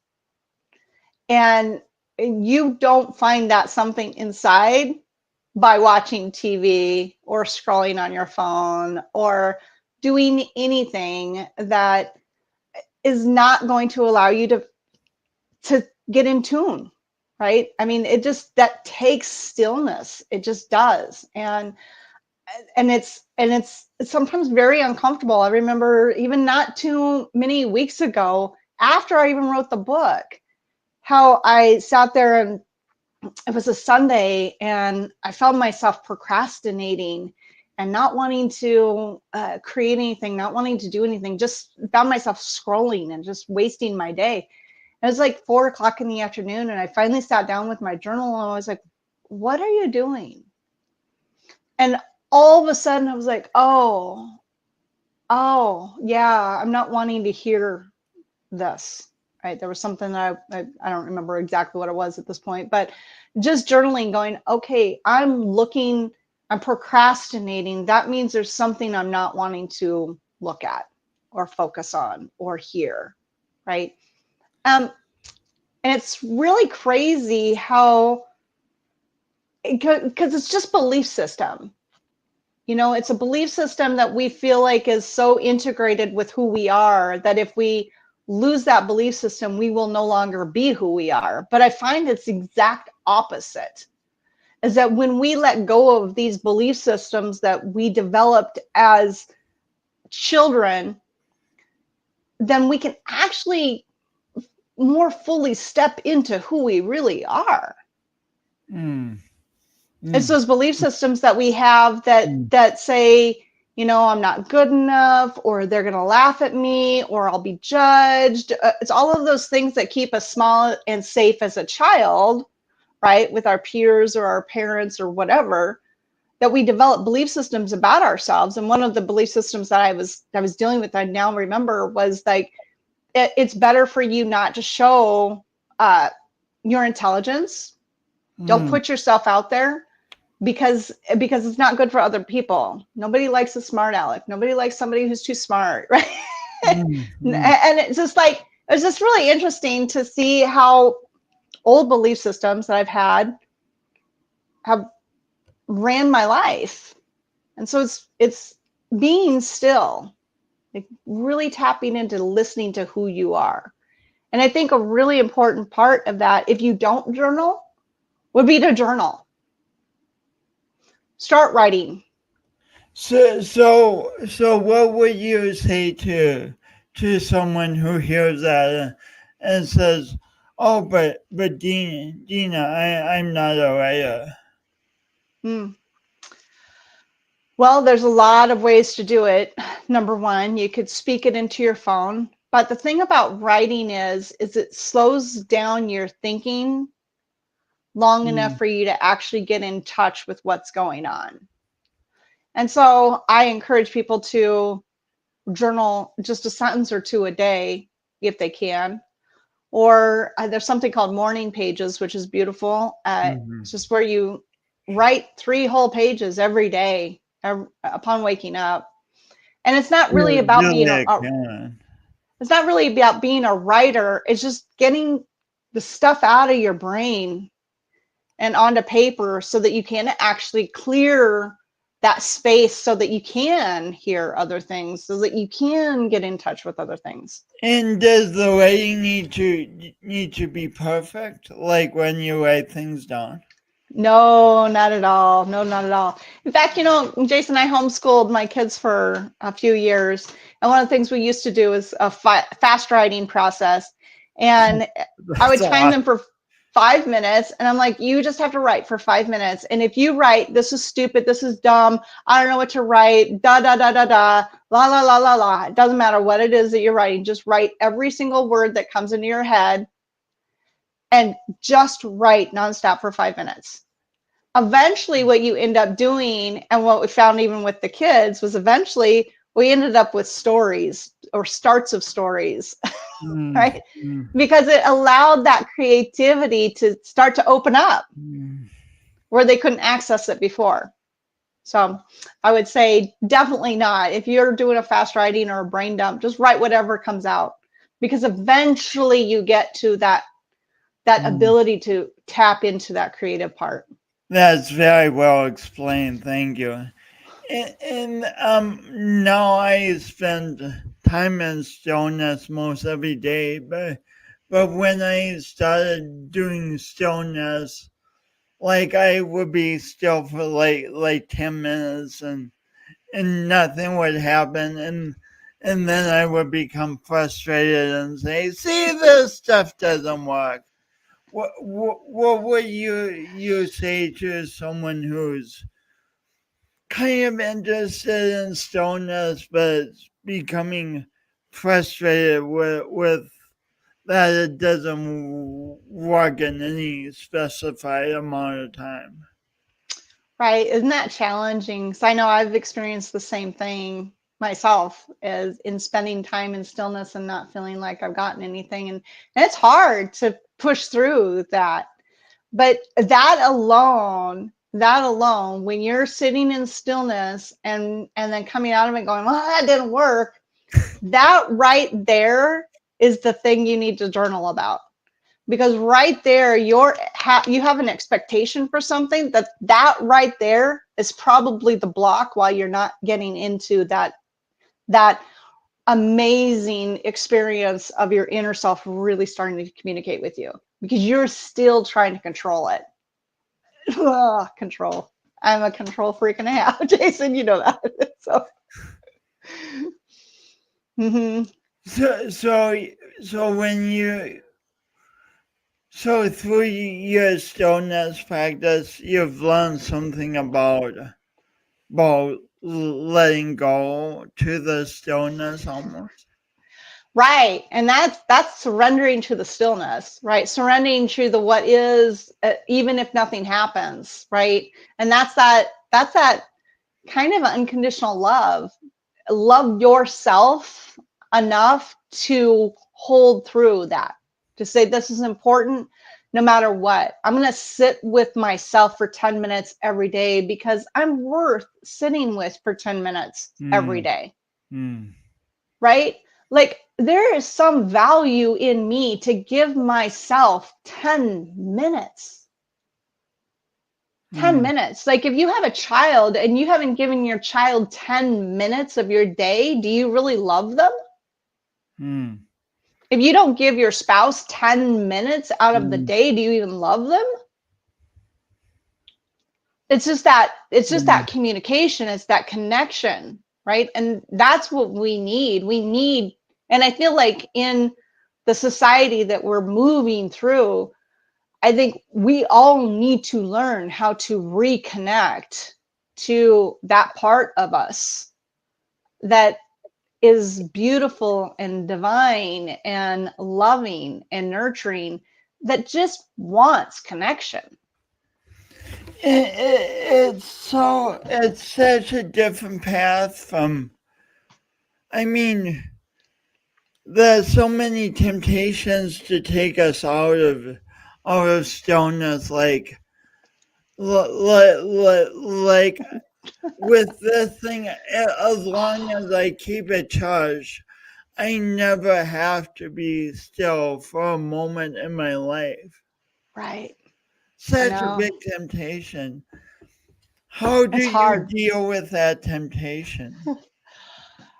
And you don't find that something inside by watching TV or scrolling on your phone or doing anything that is not going to allow you to get in tune, right? I mean, that takes stillness. It just does. And it's sometimes very uncomfortable. I remember even not too many weeks ago, after I even wrote the book, how I sat there, and it was a Sunday, and I found myself procrastinating and not wanting to create anything, not wanting to do anything, just found myself scrolling and just wasting my day. It was like 4 o'clock in the afternoon, and I finally sat down with my journal, and I was like, what are you doing? And all of a sudden I was like, oh yeah, I'm not wanting to hear this, right? There was something that I don't remember exactly what it was at this point, but just journaling, going, okay, I'm procrastinating. That means there's something I'm not wanting to look at or focus on or hear, right? And it's really crazy how, because it's just belief system. It's a belief system that we feel like is so integrated with who we are that if we lose that belief system, we will no longer be who we are. But I find it's the exact opposite, is that when we let go of these belief systems that we developed as children, then we can actually more fully step into who we really are. It's those belief systems that we have that say, I'm not good enough, or they're going to laugh at me, or I'll be judged. It's all of those things that keep us small and safe as a child, right? With our peers or our parents or whatever, that we develop belief systems about ourselves. And one of the belief systems that I was dealing with, I now remember, was like, it's better for you not to show your intelligence. Don't put yourself out there, because it's not good for other people. Nobody likes a smart aleck. Nobody likes somebody who's too smart, right? And it's just really interesting to see how old belief systems that I've had have ran my life. And so it's being still, like really tapping into listening to who you are. And I think a really important part of that, if you don't journal, would be to journal. Start writing. So what would you say to someone who hears that and says, "Oh, but Dina, I'm not a writer." Well, there's a lot of ways to do it. Number one, you could speak it into your phone. But the thing about writing is it slows down your thinking long enough for you to actually get in touch with what's going on. And so I encourage people to journal just a sentence or two a day if they can. Or there's something called morning pages, which is beautiful. It's just where you write 3 whole pages every day upon waking up. And it's not really about being it's not really about being a writer. It's just getting the stuff out of your brain and onto paper so that you can actually clear that space, so that you can hear other things, so that you can get in touch with other things. And does the writing need to be perfect, like when you write things down? No, not at all. No, not at all. In fact, Jason, I homeschooled my kids for a few years. And one of the things we used to do is a fast writing process. And I would That's a time lot. them for 5 minutes. And I'm like, you just have to write for 5 minutes. And if you write, this is stupid, this is dumb, I don't know what to write, da, da, da, da, da, la, la, la, la, la. It doesn't matter what it is that you're writing. Just write every single word that comes into your head and just write nonstop for 5 minutes. Eventually what you end up doing, and what we found even with the kids, was eventually we ended up with stories or starts of stories, right? Because it allowed that creativity to start to open up where they couldn't access it before. So I would say definitely not. If you're doing a fast writing or a brain dump, just write whatever comes out, because eventually you get to that ability to tap into that creative part. That's very well explained. Thank you. And now I spend time in stillness most every day, but when I started doing stillness, like I would be still for like 10 minutes and nothing would happen, and then I would become frustrated and say, "See, this stuff doesn't work." What would you say to someone who's kind of interested in stillness but becoming frustrated with that it doesn't work in any specified amount of time? Right. Isn't that challenging? So I know I've experienced the same thing myself, as in spending time in stillness and not feeling like I've gotten anything. And it's hard to push through that. But that alone, when you're sitting in stillness and then coming out of it going, well, that didn't work, that right there is the thing you need to journal about. Because right there, you have an expectation for something that right there is probably the block why you're not getting into that amazing experience of your inner self really starting to communicate with you, because you're still trying to control it. Control. I'm a control freak and a half, Jason. You know that. So. So when you through your stillness practice, you've learned something about letting go to the stillness almost. Right. And that's surrendering to the stillness, right? Surrendering to the what is, even if nothing happens, right? And that's that kind of unconditional love. Love yourself enough to hold through that, to say this is important no matter what. I'm going to sit with myself for 10 minutes every day because I'm worth sitting with for 10 minutes every day. Right? Like, there is some value in me to give myself 10 minutes. 10 minutes. Like, if you have a child and you haven't given your child 10 minutes of your day, do you really love them? If you don't give your spouse 10 minutes out of the day, do you even love them? It's just that communication, it's that connection, right? And that's what we need. And I feel like in the society that we're moving through, I think we all need to learn how to reconnect to that part of us that is beautiful and divine and loving and nurturing, that just wants connection. It's such a different path from, I mean, there's so many temptations to take us out of stillness, like with this thing, as long as I keep it charged, I never have to be still for a moment in my life. Right. Such a big temptation. How do you deal with that temptation?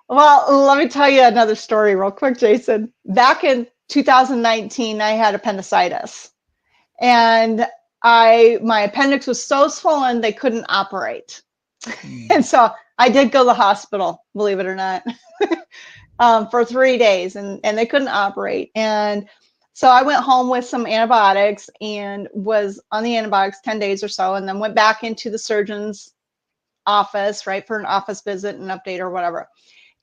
Well, let me tell you another story real quick, Jason. Back in 2019, I had appendicitis. And my appendix was so swollen they couldn't operate. And so I did go to the hospital, believe it or not, for 3 days, and they couldn't operate. And so I went home with some antibiotics and was on the antibiotics 10 days or so, and then went back into the surgeon's office, right, for an office visit and update or whatever.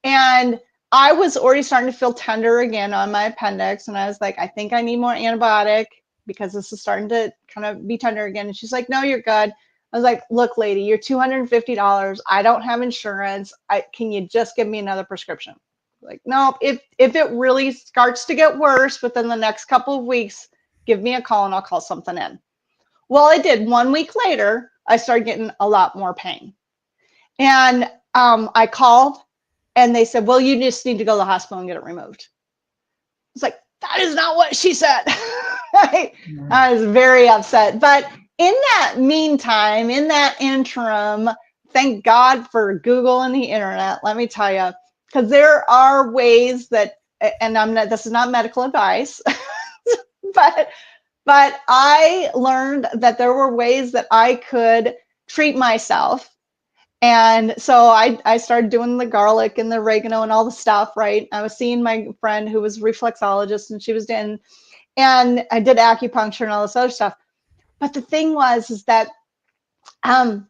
And I was already starting to feel tender again on my appendix. And I was like, I think I need more antibiotic because this is starting to kind of be tender again. And she's like, no, you're good. I was like, look, lady, you're $250. I don't have insurance. Can you just give me another prescription? Like, no, if it really starts to get worse within the next couple of weeks, give me a call and I'll call something in. Well, I did. 1 week later, I started getting a lot more pain. And I called and they said, well, you just need to go to the hospital and get it removed. I was like, that is not what she said. I was very upset. But in that meantime, in that interim, thank God for Google and the internet, let me tell you, because there are ways that, and this is not medical advice, but I learned that there were ways that I could treat myself. And so I started doing the garlic and the oregano and all the stuff, right? I was seeing my friend who was a reflexologist, and she was doing, and I did acupuncture and all this other stuff. But the thing is that, and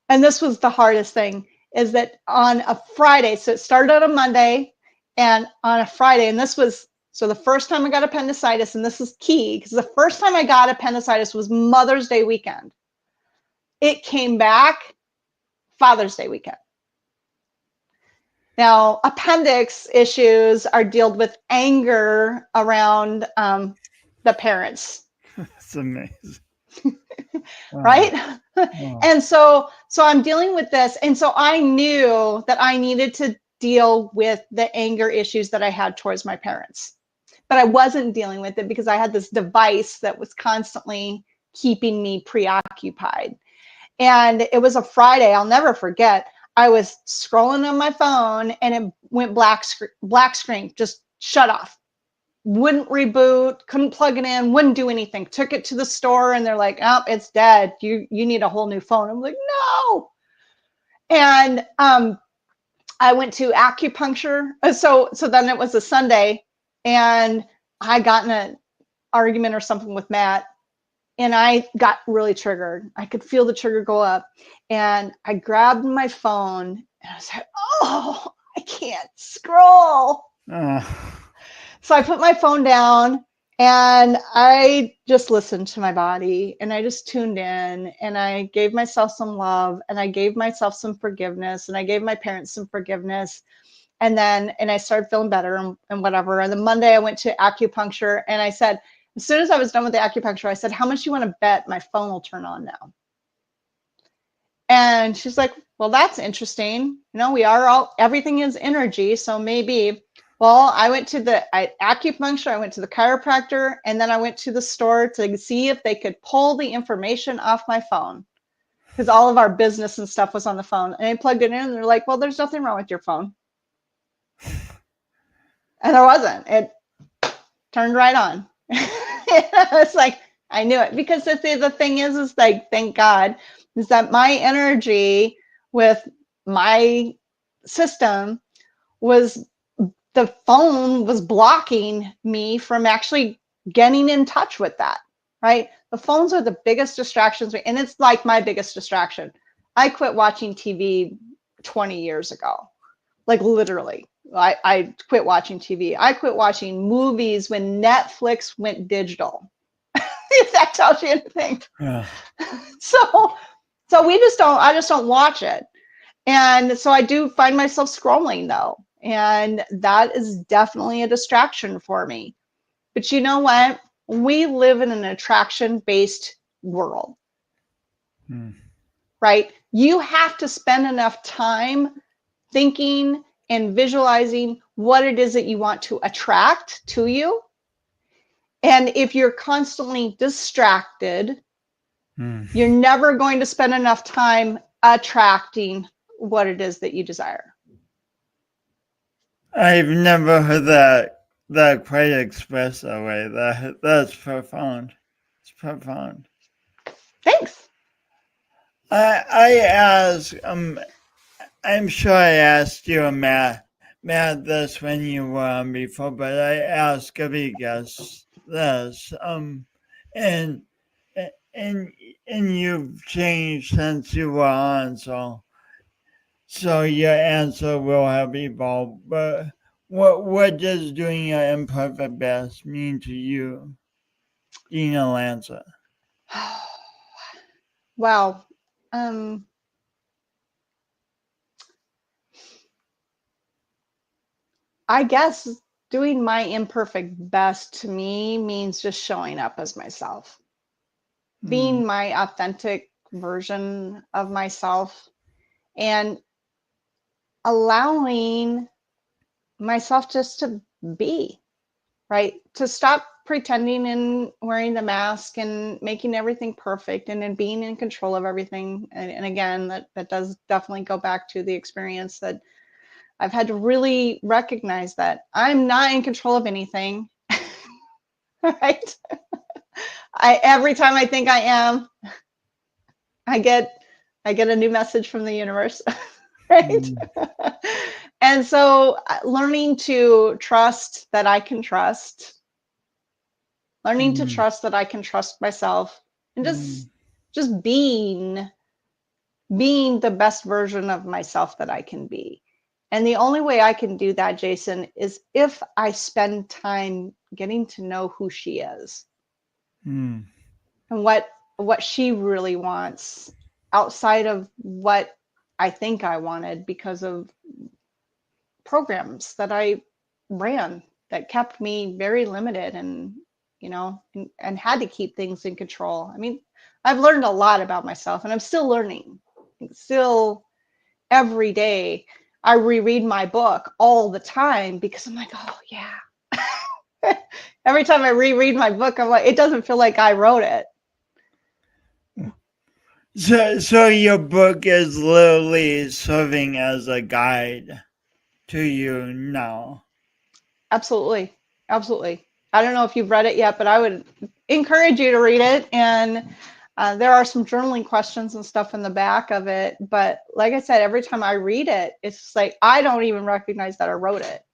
this was the hardest thing, is that on a Friday, so it started on a Monday, and on a Friday, and this was, so the first time I got appendicitis, and this is key, because the first time I got appendicitis was Mother's Day weekend. It came back Father's Day weekend. Now, appendix issues are dealt with anger around the parents. That's amazing. Right? Wow. And so I'm dealing with this. And so I knew that I needed to deal with the anger issues that I had towards my parents. But I wasn't dealing with it because I had this device that was constantly keeping me preoccupied. And it was a Friday, I'll never forget. I was scrolling on my phone and it went black screen, just shut off. Wouldn't reboot, couldn't plug it in, wouldn't do anything. Took it to the store and they're like, oh, it's dead. You need a whole new phone. I'm like, no. And I went to acupuncture. So then it was a Sunday and I got in an argument or something with Matt. And I got really triggered. I could feel the trigger go up. And I grabbed my phone and I was like, oh, I can't scroll. So I put my phone down and I just listened to my body and I just tuned in and I gave myself some love and I gave myself some forgiveness and I gave my parents some forgiveness. And I started feeling better and whatever. And then Monday I went to acupuncture and I said, as soon as I was done with the acupuncture, I said, how much do you want to bet my phone will turn on now? And she's like, well, that's interesting. You know, everything is energy. So maybe, well, I went to the acupuncture, I went to the chiropractor, and then I went to the store to see if they could pull the information off my phone because all of our business and stuff was on the phone. And I plugged it in and they're like, well, there's nothing wrong with your phone. And there wasn't. It turned right on. It's like, I knew it because the thing is like, thank God, is that my energy with my system was, the phone was blocking me from actually getting in touch with that, right? The phones are the biggest distractions, and it's like my biggest distraction. I quit watching TV 20 years ago, like literally. I quit watching TV. I quit watching movies when Netflix went digital. If that tells you anything. Yeah. So I just don't watch it. And so I do find myself scrolling though. And that is definitely a distraction for me. But you know what? We live in an attraction-based world. Right? You have to spend enough time thinking and visualizing what it is that you want to attract to you. And if you're constantly distracted, you're never going to spend enough time attracting what it is that you desire. I've never heard that quite expressed that way. That's profound. It's profound. Thanks. I ask, I'm sure I asked you, Matt, this when you were on before, but I ask every guest this, and and you've changed since you were on, so your answer will have evolved. But what does doing your imperfect best mean to you, Dina Lantzer? Wow. I guess doing my imperfect best to me means just showing up as myself, being my authentic version of myself, and allowing myself just to be, right? To stop pretending and wearing the mask and making everything perfect and then being in control of everything. And again, that does definitely go back to the experience that I've had to really recognize that I'm not in control of anything, right? Every time I think I am, I get a new message from the universe, right? And so learning to trust that I can trust, learning to trust that I can trust myself, and just being the best version of myself that I can be. And the only way I can do that, Jason, is if I spend time getting to know who she is and what she really wants outside of what I think I wanted because of programs that I ran that kept me very limited and and had to keep things in control. I mean, I've learned a lot about myself and I'm still learning. Still every day I reread my book all the time because I'm like, oh yeah. Every time I reread my book, I'm like, it doesn't feel like I wrote it. So your book is literally serving as a guide to you now. Absolutely. Absolutely. I don't know if you've read it yet, but I would encourage you to read it. And there are some journaling questions and stuff in the back of it. But like I said, every time I read it, it's like I don't even recognize that I wrote it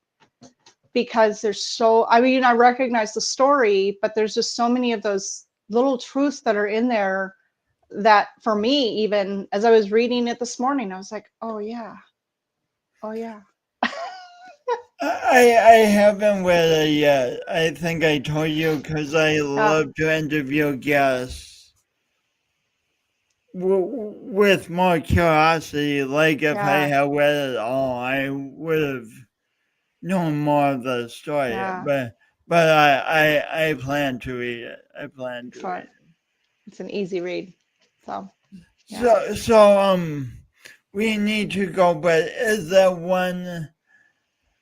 because I recognize the story, but there's just so many of those little truths that are in there that for me, even as I was reading it this morning, I was like, oh yeah. Oh yeah. I haven't read it yet. I think I told you because I love to interview guests with more curiosity. Like if I had read it all, I would have known more of the story. But I plan to read it. I plan to read it. It's an easy read. So we need to go. But is there one?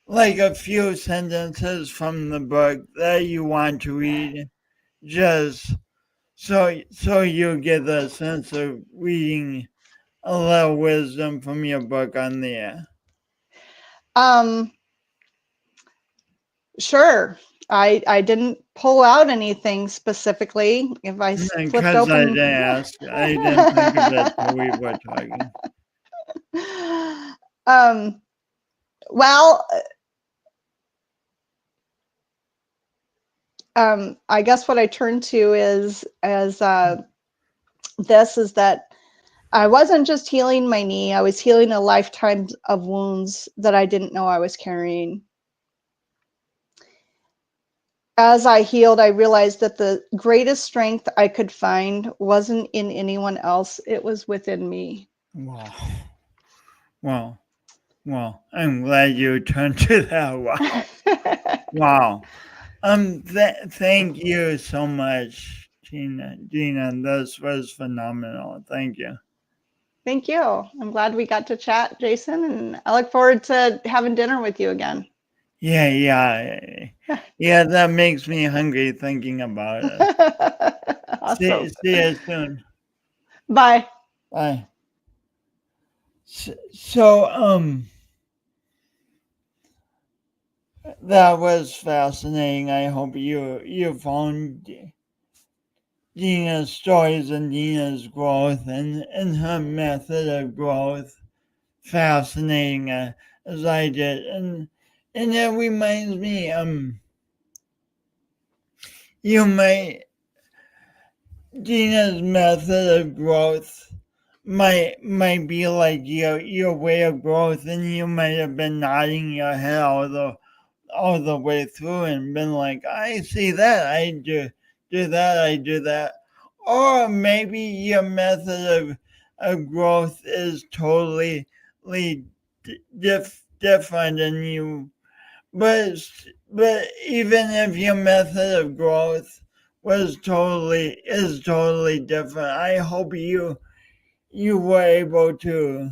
Like a few sentences from the book that you want to read, just so you get the sense of reading a little wisdom from your book on there. Sure. I didn't pull out anything specifically. If I flipped open, I didn't ask. I didn't think of it till we were talking. Well, I guess what I turn to is that I wasn't just healing my knee, I was healing a lifetime of wounds that I didn't know I was carrying. As I healed, I realized that the greatest strength I could find wasn't in anyone else, it was within me. Wow. I'm glad you turned to that. Wow. Thank you so much, Dina. This was phenomenal. Thank you. Thank you. I'm glad we got to chat, Jason, and I look forward to having dinner with you again. Yeah. That makes me hungry thinking about it. Awesome. See you soon. Bye. Bye. That was fascinating. I hope you found Dina's stories and Dina's growth and her method of growth fascinating as I did. And it reminds me, you might, Dina's method of growth might be like your way of growth, and you might have been nodding your head all the way through and been like, I see that, I do that, I do that. Or maybe your method of growth is totally different and you, but even if your method of growth is totally different, I hope you were able to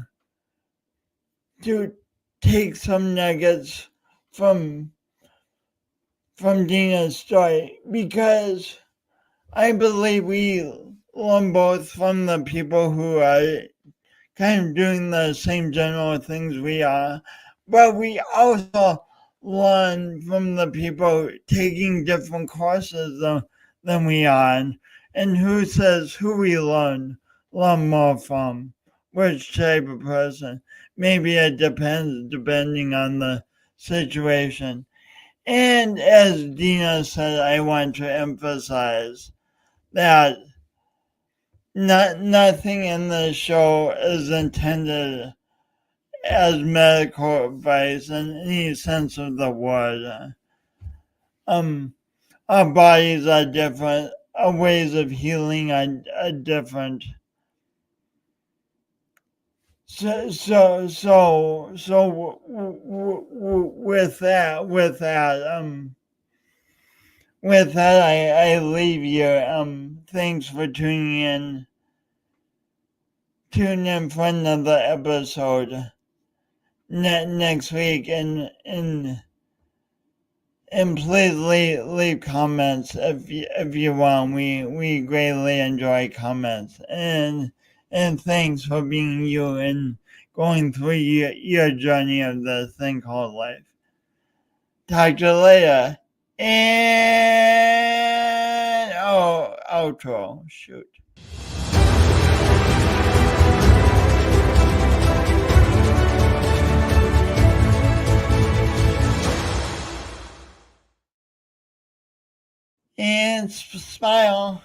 take some nuggets from Dina's story, because I believe we learn both from the people who are kind of doing the same general things we are, but we also learn from the people taking different courses than we are, and who says who we learn more from, which type of person. Maybe it depends depending on the situation. And as Dina said, I want to emphasize that nothing in the show is intended as medical advice in any sense of the word. Our bodies are different. Our ways of healing are different. So with that, I leave you. Thanks for tuning in. Tune in for another episode next week, and please leave comments if you want. We greatly enjoy comments, and thanks for being you and going through your journey of the thing called life. Talk to you later. And outro. Shoot. And smile.